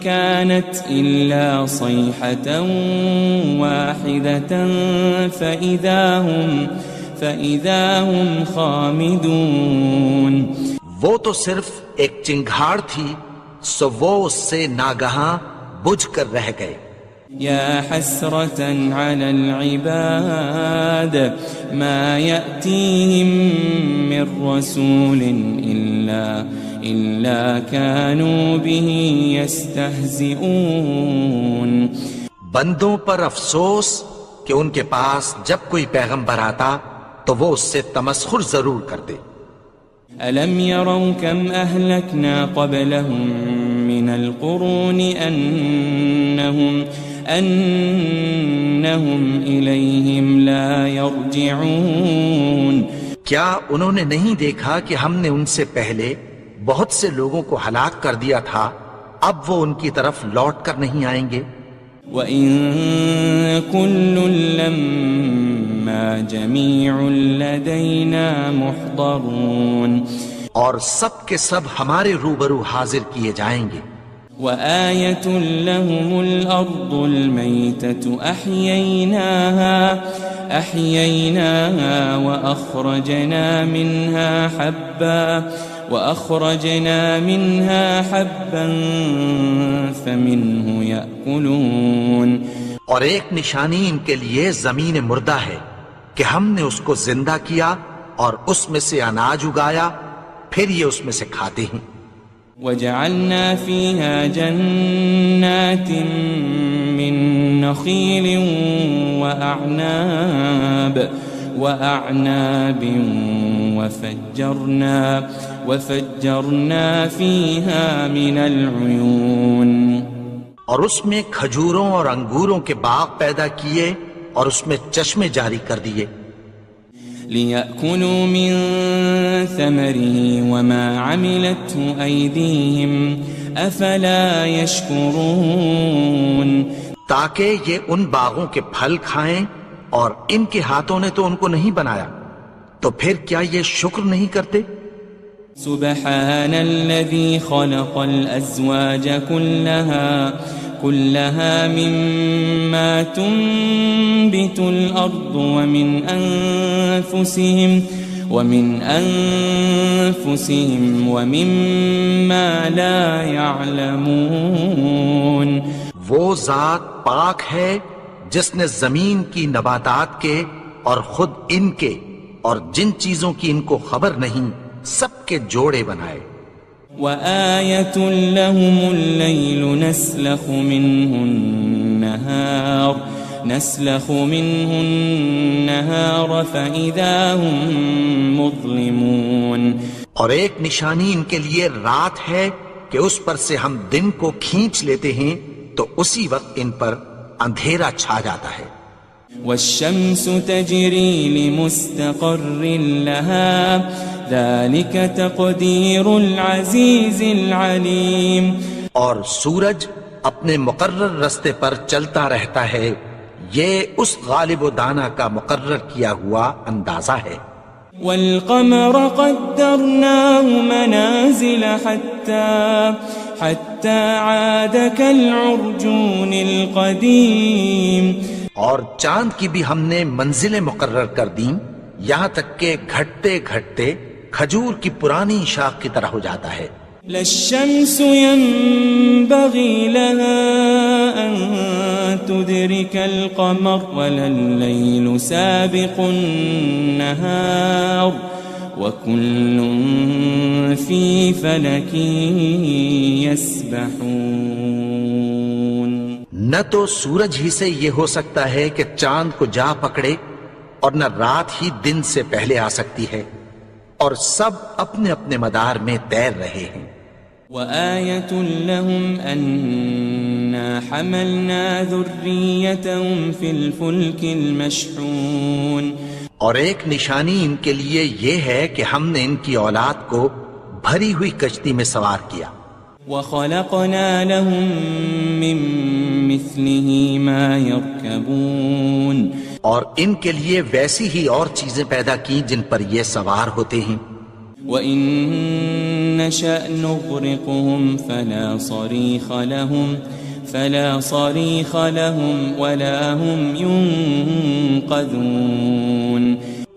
كانت إلا صيحة واحدة فإذا هم خامدون. وہ تو صرف ایک چنگھاڑ تھی، سو وہ اس سے ناگہاں بجھ کر رہ گئے. يا حسرة على العباد ما يأتيهم من رسول إلا كانوا به يستهزئون. بندوں پر افسوس کہ ان کے پاس جب کوئی پیغمبر آتا تو وہ اس سے تمسخر ضرور کر دے. ألم يروا كم أهلكنا قبلهم من القرون أنهم إليهم لا يرجعون. کیا انہوں نے نہیں دیکھا کہ ہم نے ان سے پہلے بہت سے لوگوں کو ہلاک کر دیا تھا، اب وہ ان کی طرف لوٹ کر نہیں آئیں گے. وَإِن كُلٌّ لَمَّا جَمِيعٌ لَدَيْنَا مُحْضَرُونَ. اور سب کے سب ہمارے روبرو حاضر کیے جائیں گے. وآية لهم الأرض الميتة أحييناها وأخرجنا منها حبا فمنه يأكلون. اور ایک نشانی ان کے لیے زمین مردہ ہے کہ ہم نے اس کو زندہ کیا اور اس میں سے اناج اگایا، پھر یہ اس میں سے کھاتے ہیں. وجعلنا فيها جنات من نخيل وأعناب وفجرنا فيها من العيون. اور اس میں کھجوروں اور انگوروں کے باغ پیدا کیے اور اس میں چشمے جاری کر دیے. لِيَأْكُلُوا مِن ثَمَرِهِ وَمَا عَمِلَتْهُ أَيْدِيهِمْ أَفَلَا يَشْكُرُونَ. تاکہ یہ ان باغوں کے پھل کھائیں اور ان کے ہاتھوں نے تو ان کو نہیں بنایا، تو پھر کیا یہ شکر نہیں کرتے؟ سبحان الذي خلق الأزواج كلها مما تنبت الأرض ومن أنفسهم ومما لا يعلمون. وہ ذات پاک ہے جس نے زمین کی نباتات کے اور خود ان کے اور جن چیزوں کی ان کو خبر نہیں سب کے جوڑے بنائے. وآية لهم الليل نسلخ منه النهار فإذا هم مظلمون. اور ایک نشانی ان کے لیے رات ہے کہ اس پر سے ہم دن کو کھینچ لیتے ہیں تو اسی وقت ان پر اندھیرا چھا جاتا ہے. والشمس تجري لمستقر لها ذلك تقدير العزيز العليم. اور سورج اپنے مقرر رستے پر چلتا رہتا ہے، یہ اس غالب و دانا کا مقرر کیا ہوا اندازہ ہے. والقمر قدرناه منازل حتى عاد كالعرجون القديم. اور چاند کی بھی ہم نے منزلیں مقرر کر دیں یہاں تک کہ گھٹتے گھٹتے کھجور کی پرانی شاخ کی طرح ہو جاتا ہے. لا الشمس ينبغي لها أن تدرك القمر ولا الليل سابق النهار وكل في فلك يسبحون. نہ تو سورج ہی سے یہ ہو سکتا ہے کہ چاند کو جا پکڑے اور نہ رات ہی دن سے پہلے آ سکتی ہے، اور سب اپنے اپنے مدار میں تیر رہے ہیں. وآية لهم أنا حملنا ذريتهم في الفلك المشحون. اور ایک نشانی ان کے لیے یہ ہے کہ ہم نے ان کی اولاد کو بھری ہوئی کشتی میں سوار کیا. وخلقنا لهم من مثله ما يركبون. اور ان کے لیے ویسی ہی اور چیزیں پیدا کی جن پر یہ سوار ہوتے ہیں. وَإِن نَّشَأْ نُغْرِقْهُمْ فَلَا صَرِيخَ لَهُمْ وَلَا هُمْ يُنقَذُونَ.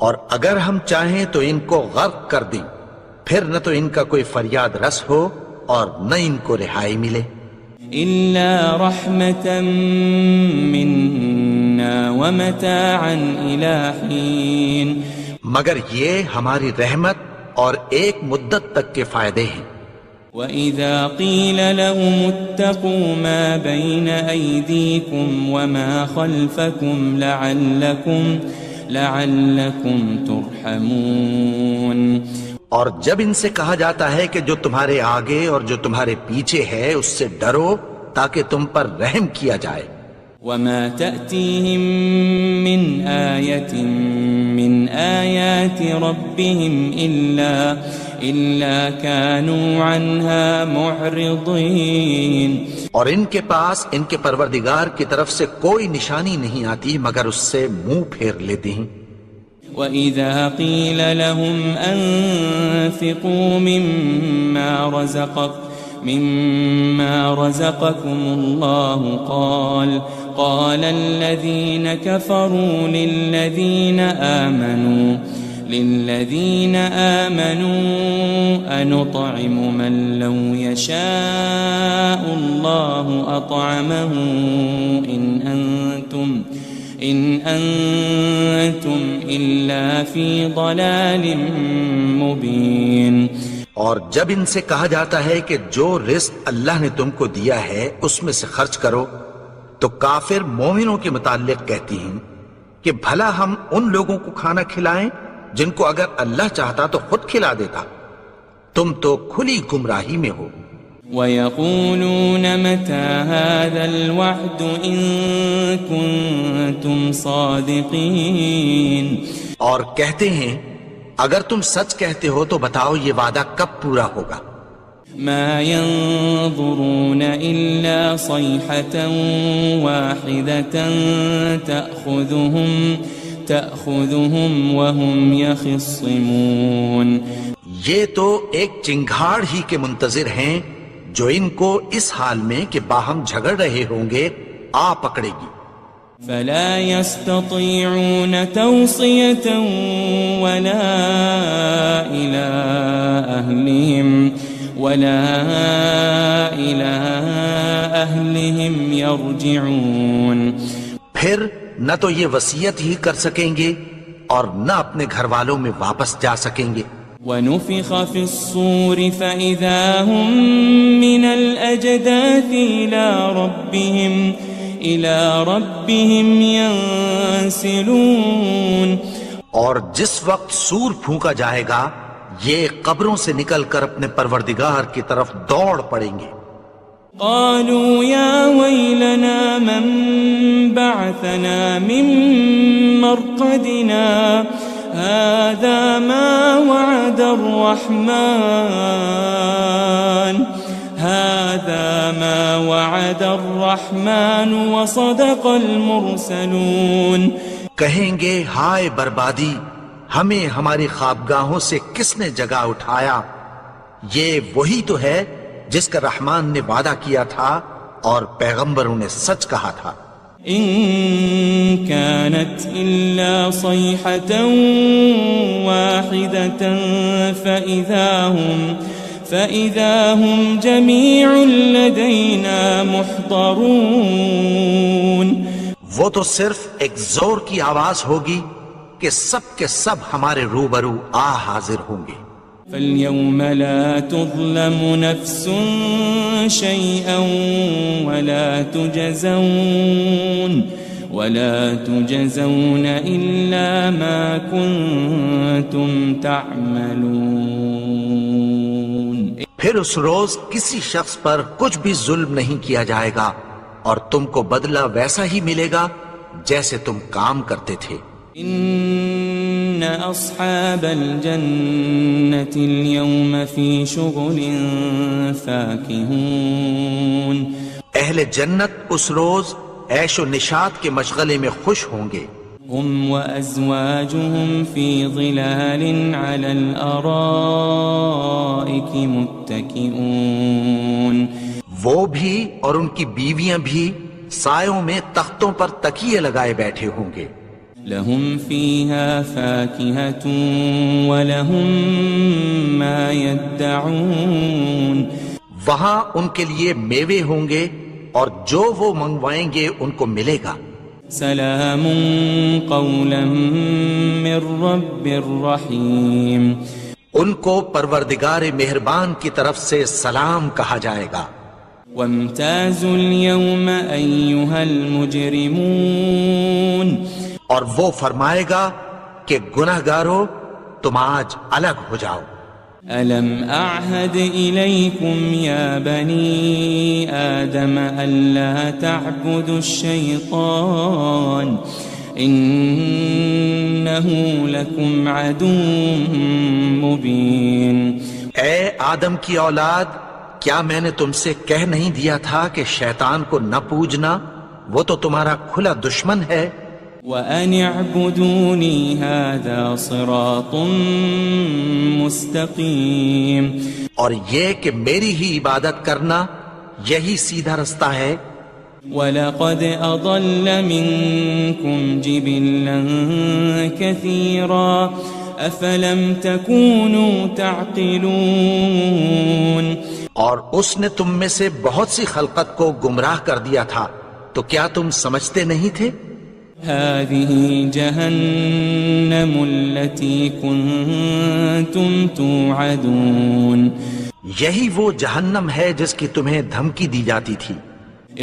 اور اگر ہم چاہیں تو ان کو غرق کر دیں، پھر نہ تو ان کا کوئی فریاد رس ہو اور نہ ان کو رہائی ملے. إِلَّا رَحْمَةً مِّنَّا وَمَتَاعًا إِلَىٰ حِينٍ. مگر یہ ہماری رحمت اور ایک مدت تک کے فائدے ہیں. وَإِذَا قِيلَ لَهُمُ اتَّقُوا مَا بَيْنَ أَيْدِيكُمْ وَمَا خَلْفَكُمْ لَعَلَّكُمْ تُرْحَمُونَ. اور جب ان سے کہا جاتا ہے کہ جو تمہارے آگے اور جو تمہارے پیچھے ہے اس سے ڈرو تاکہ تم پر رحم کیا جائے. وَمَا تَأْتِيهِم مِّنْ آيَةٍ مِّنْ آيَاتِ رَبِّهِمْ إِلَّا كَانُوا عَنْهَا مُعْرِضِينَ. اور ان کے پاس ان کے پروردگار کی طرف سے کوئی نشانی نہیں آتی مگر اس سے منہ پھیر لیتے ہیں. وَإِذَا قِيلَ لَهُمْ أَنفِقُوا مِمَّا رَزَقَكُمُ اللَّهُ قَالَ الَّذِينَ كَفَرُوا لِلَّذِينَ آمَنُوا أَنُطْعِمُ مَن لَّوْ يَشَاءُ اللَّهُ أَطْعَمَهُ إِنْ أَنْتُمْ إِلَّا فِي ضَلَالٍ مُبِينٍ۔ اور جب ان سے کہا جاتا ہے کہ جو رزق اللہ نے تم کو دیا ہے اس میں سے خرچ کرو، تو کافر مومنوں کے متعلق کہتی ہیں کہ بھلا ہم ان لوگوں کو کھانا کھلائیں جن کو اگر اللہ چاہتا تو خود کھلا دیتا، تم تو کھلی گمراہی میں ہو۔ وَيَقُولُونَ مَتَى هَذَا الْوَعْدُ إِن كُنتُمْ صَادِقِينَ، اور کہتے ہیں اگر تم سچ کہتے ہو تو بتاؤ یہ وعدہ کب پورا ہوگا۔ مَا يَنظُرُونَ إِلَّا صَيْحَةً وَاحِدَةً تَأْخُذُهُمْ وَهُمْ يَخِصِّمُونَ، یہ تو ایک چنگھاڑ ہی کے منتظر ہیں جو ان کو اس حال میں کہ باہم جھگڑ رہے ہوں گے آ پکڑے گی۔ فَلَا يَسْتَطِيعُونَ تَوْصِيَةً وَلَا إِلَىٰ أَهْلِهِمْ يَرْجِعُونَ، پھر نہ تو یہ وصیت ہی کر سکیں گے اور نہ اپنے گھر والوں میں واپس جا سکیں گے۔ وَنُفِخَ فِي الصُّورِ فَإِذَا هُم مِّنَ الْأَجْدَاثِ إِلَىٰ رَبِّهِمْ يَنسِلُونَ، اور جس وقت سور پھونکا جائے گا یہ قبروں سے نکل کر اپنے پروردگار کی طرف دوڑ پڑیں گے۔ قالوا يا ويلنا من بعثنا من مرقدنا هذا ما وعد الرحمن وصدق المرسلون۔ کہیں گے ہائے بربادی، ہمیں ہماری خوابگاہوں سے کس نے جگا اٹھایا، یہ وہی تو ہے جس کا رحمان نے وعدہ کیا تھا اور پیغمبروں نے سچ کہا تھا۔ ان كانت الا صيحة واحدة فإذا هم جميع لدينا محضرون، وہ تو صرف ایک زور کی آواز ہوگی کہ سب کے سب ہمارے روبرو حاضر ہوں گے۔ فَالْيَوْمَ لَا تُظْلَمُ نَفْسٌ شَيْئًا وَلَا تُجَزَوْنَ إِلَّا مَا كُنتُمْ تَعْمَلُونَ، پھر اس روز کسی شخص پر کچھ بھی ظلم نہیں کیا جائے گا اور تم کو بدلہ ویسا ہی ملے گا جیسے تم کام کرتے تھے۔ ان اصحاب الجنة اليوم في شغل فاكهون، اہل جنت اس روز عیش و نشاط کے مشغلے میں خوش ہوں گے۔ هم وازواجهم في ظلال على الارائك متكئون، وہ بھی اور ان کی بیویاں بھی سایوں میں تختوں پر تکیے لگائے بیٹھے ہوں گے۔ لهم فيها فاكهة ولهم ما يدعون، وہاں ان کے لیے میوے ہوں گے اور جو وہ منگوائیں گے ان کو ملے گا۔ سلام قولا من رب الرحیم، ان کو پروردگار مہربان کی طرف سے سلام کہا جائے گا۔ وامتازوا اليوم أيها المجرمون، اور وہ فرمائے گا کہ گناہگارو تم آج الگ ہو جاؤ۔ ألم أعهد إليكم يا بني آدم ألا تعبدوا الشيطان إنه لكم عدو مبين۔ اے آدم کی اولاد، کیا میں نے تم سے کہہ نہیں دیا تھا کہ شیطان کو نہ پوجنا، وہ تو تمہارا کھلا دشمن ہے۔ وأن اعبدوني هذا صراط مستقيم. اور یہ کہ میری ہی عبادت کرنا یہی سیدھا رستہ ہے. وَلَقَدْ أَضَلَّ مِنكُمْ جِبِلًّا كَثِيرًا أَفَلَمْ تَكُونُوا تَعْقِلُونَ. اور اس نے تم میں سے بہت سی خلقت کو گمراہ کر دیا تھا، تو کیا تم سمجھتے نہیں تھے؟ هذه جهنم التي كنتم توعدون. یہی وہ جہنم ہے جس کی تمہیں دھمکی دی جاتی تھی.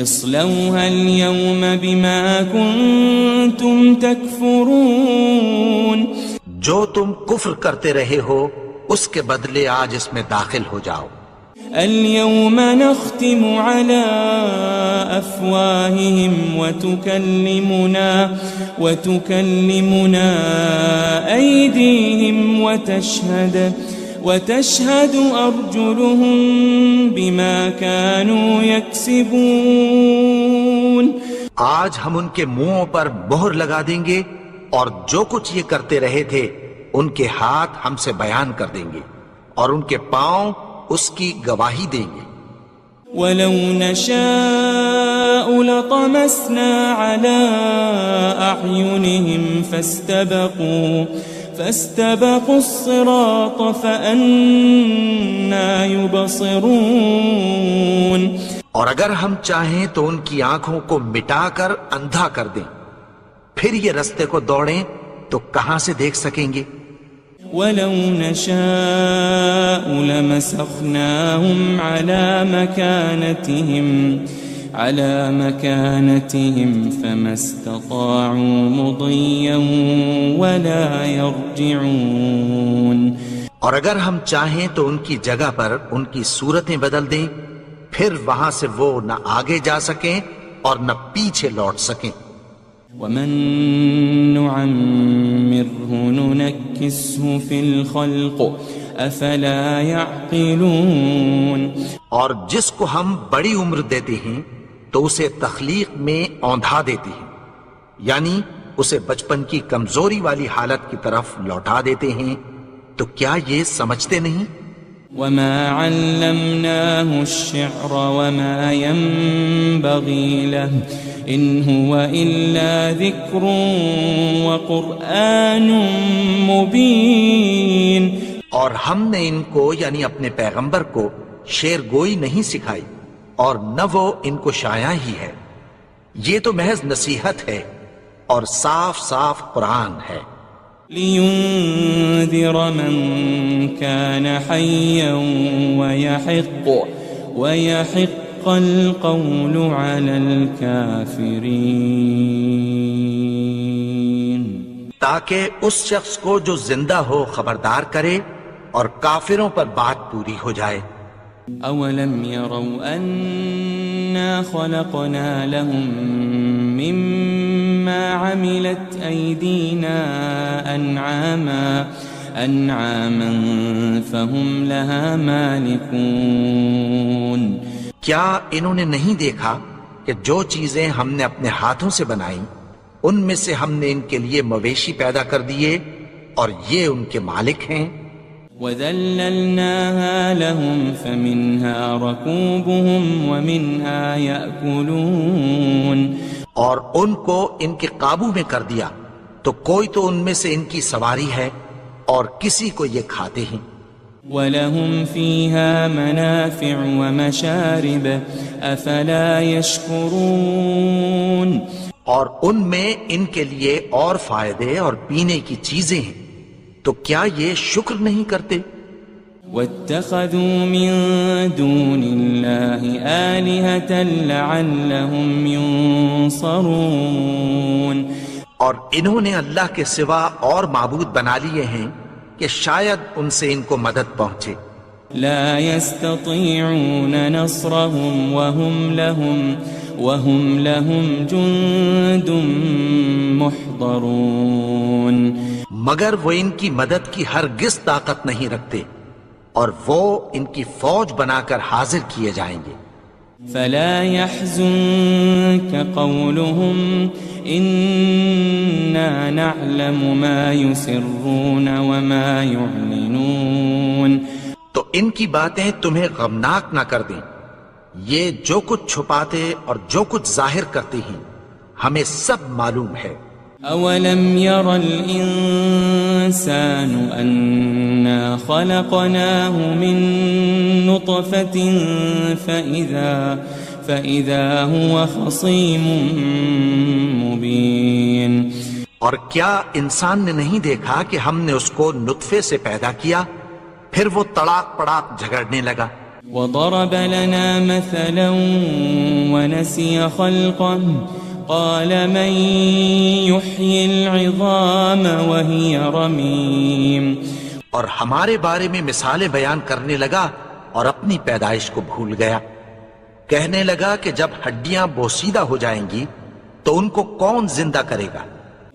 اصلوها اليوم بما كنتم تكفرون. جو تم کفر کرتے رہے ہو اس کے بدلے آج اس میں داخل ہو جاؤ. اليوم نختم على أفواههم وتكلمنا أيديهم وتشهد أرجلهم بما كانوا يكسبون. آج ہم ان کے منہوں پر مہر لگا دیں گے اور جو کچھ یہ کرتے رہے تھے ان کے ہاتھ ہم سے بیان کر دیں گے اور ان کے پاؤں اس کی گواہی دیں گے. وَلَوْ نَشَاءُ لَطَمَسْنَا عَلَىٰ أَعْيُنِهِمْ فَاسْتَبَقُوا الصِّرَاطَ فَأَنَّىٰ يُبْصِرُونَ. اور اگر ہم چاہیں تو ان کی آنکھوں کو مٹا کر اندھا کر دیں، پھر یہ رستے کو دوڑیں تو کہاں سے دیکھ سکیں گے؟ وَلَوْ نَشَاءُ لَمَسَخْنَاهُمْ عَلَى مَكَانَتِهِمْ فَمَا اسْتَطَاعُوا مُضِيًّا وَلَا يَرْجِعُونَ. اور اگر ہم چاہیں تو ان کی جگہ پر ان کی صورتیں بدل دیں، پھر وہاں سے وہ نہ آگے جا سکیں اور نہ پیچھے لوٹ سکیں. وَمَن نُعَمِّرْهُ نُنَكِّسْهُ فِي الْخَلْقِ أَفَلَا يَعْقِلُونَ. اور جس کو ہم بڑی عمر دیتے ہیں تو اسے تخلیق میں اوندھا دیتے ہیں، یعنی اسے بچپن کی کمزوری والی حالت کی طرف لوٹا دیتے ہیں. تو کیا یہ سمجھتے نہیں؟ وَمَا عَلَّمْنَاهُ الشِّعْرَ وَمَا يَنبَغِي لَهُ إِنْ هُوَ إِلَّا ذِكْرٌ وَقُرْآنٌ مُبِينٌ. اور ہم نے ان کو یعنی اپنے پیغمبر کو شعر گوئی نہیں سکھائی اور نہ وہ ان کو شایع ہی ہے. یہ تو محض نصیحت ہے اور صاف صاف قرآن ہے. لِيُنذِرَ مَن كَانَ حَيًّا وَيَحِقَّ الْقَوْلُ عَلَى الْكَافِرِينَ. تاکہ اس شخص کو جو زندہ ہو خبردار کرے اور کافروں پر بات پوری ہو جائے. أَوَلَمْ يَرَوْا أَنَّا خَلَقْنَا لَهُم مِّمَّا عَمِلَتْ أَيْدِينَا أَنْعَامًا فَهُمْ لَهَا مَالِكُونَ. کیا انہوں نے نہیں دیکھا کہ جو چیزیں ہم نے اپنے ہاتھوں سے بنائیں ان میں سے ہم نے ان کے لیے مویشی پیدا کر دیے اور یہ ان کے مالک ہیں. وَذَلَّلْنَاهَا لَهُمْ فَمِنْهَا رَكُوبُهُمْ وَمِنْهَا يَأْكُلُونَ. اور ان کو ان کے قابو میں کر دیا تو کوئی تو ان میں سے ان کی سواری ہے اور کسی کو یہ کھاتے ہیں. وَلَهُمْ فِيهَا مَنَافِعُ وَمَشَارِبُ أَفَلَا يَشْكُرُونَ. اور ان میں ان کے لیے اور فائدے اور پینے کی چیزیں ہیں، تو کیا یہ شکر نہیں کرتے؟ وَاتَّخَذُوا مِن دُونِ اللَّهِ آلِهَةً لَعَلَّهُمْ يُنصَرُونَ. اور انہوں نے اللہ کے سوا اور معبود بنا لیے ہیں کہ شاید ان سے ان کو مدد پہنچے. لا يستطيعون نصرهم وهم لهم جند محضرون. مگر وہ ان کی مدد کی ہرگز طاقت نہیں رکھتے اور وہ ان کی فوج بنا کر حاضر کیے جائیں گے. فلا يحزنك قولهم إنا نعلم ما يسرون وما يعلنون. تو ان کی باتیں تمہیں غمناک نہ کر دیں. یہ جو کچھ چھپاتے اور جو کچھ ظاہر کرتے ہیں ہمیں سب معلوم ہے. أولم ير الإنسان أنا خلقناه من نطفة فإذا هو خصيم مبين. اور کیا انسان نے نہیں دیکھا کہ ہم نے اس کو نطفے سے پیدا کیا پھر وہ تڑاک پڑاک جھگڑنے لگا. وضرب لنا مثلا ونسي خلقه قال من يحيي العظام وهي رميم. اور ہمارے بارے میں مثالیں بیان کرنے لگا اور اپنی پیدائش کو بھول گیا. کہنے لگا کہ جب ہڈیاں بوسیدہ ہو جائیں گی تو ان کو کون زندہ کرے گا؟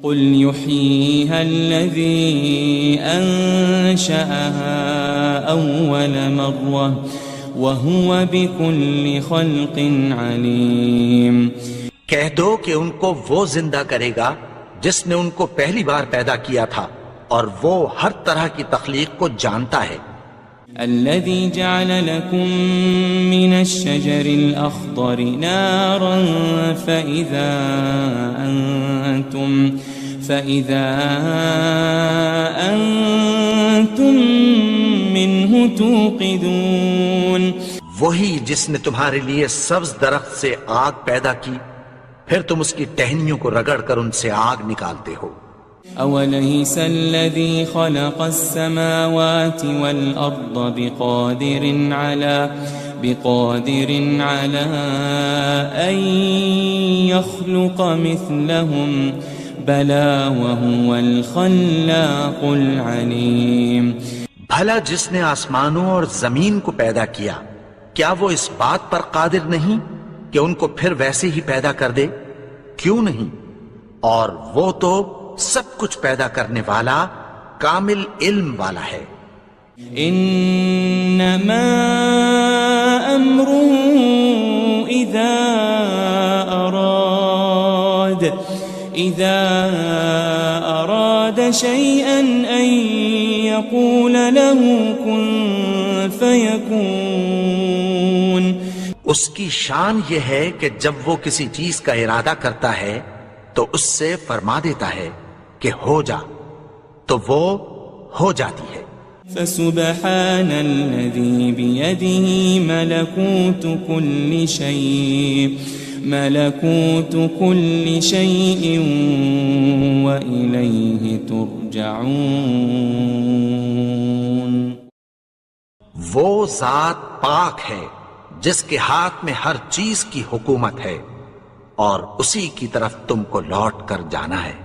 قل يحييها الذي أنشأها أول مرة وهو بكل خلق عليم. کہہ دو کہ ان کو وہ زندہ کرے گا جس نے ان کو پہلی بار پیدا کیا تھا اور وہ ہر طرح کی تخلیق کو جانتا ہے. الذي جعل لكم من الشجر الأخضر نارا فإذا أنتم منه توقدون. وہی جس نے تمہارے لیے سبز درخت سے آگ پیدا کی پھر تم اس کی ٹہنیوں کو رگڑ کر ان سے آگ نکالتے ہو. أوليس الذي خلق السماوات والأرض بقادر على أن يخلق مثلهم بلى وهو الخلاق العليم. بھلا جس نے آسمانوں اور زمین کو پیدا کیا کیا وہ اس بات پر قادر نہیں کہ ان کو پھر ویسے ہی پیدا کر دے؟ کیوں نہیں؟ اور وہ تو سب کچھ پیدا کرنے والا کامل علم والا ہے. انما امره اذا اراد شيئا ان يقول له كن فيكون. اس کی شان یہ ہے کہ جب وہ کسی چیز کا ارادہ کرتا ہے تو اس سے فرما دیتا ہے کہ ہو جا تو وہ ہو جاتی ہے. فسبحان الذي بيده ملكوت كل شيء وإليه ترجعون. وہ ذات پاک ہے جس کے ہاتھ میں ہر چیز کی حکومت ہے اور اسی کی طرف تم کو لوٹ کر جانا ہے.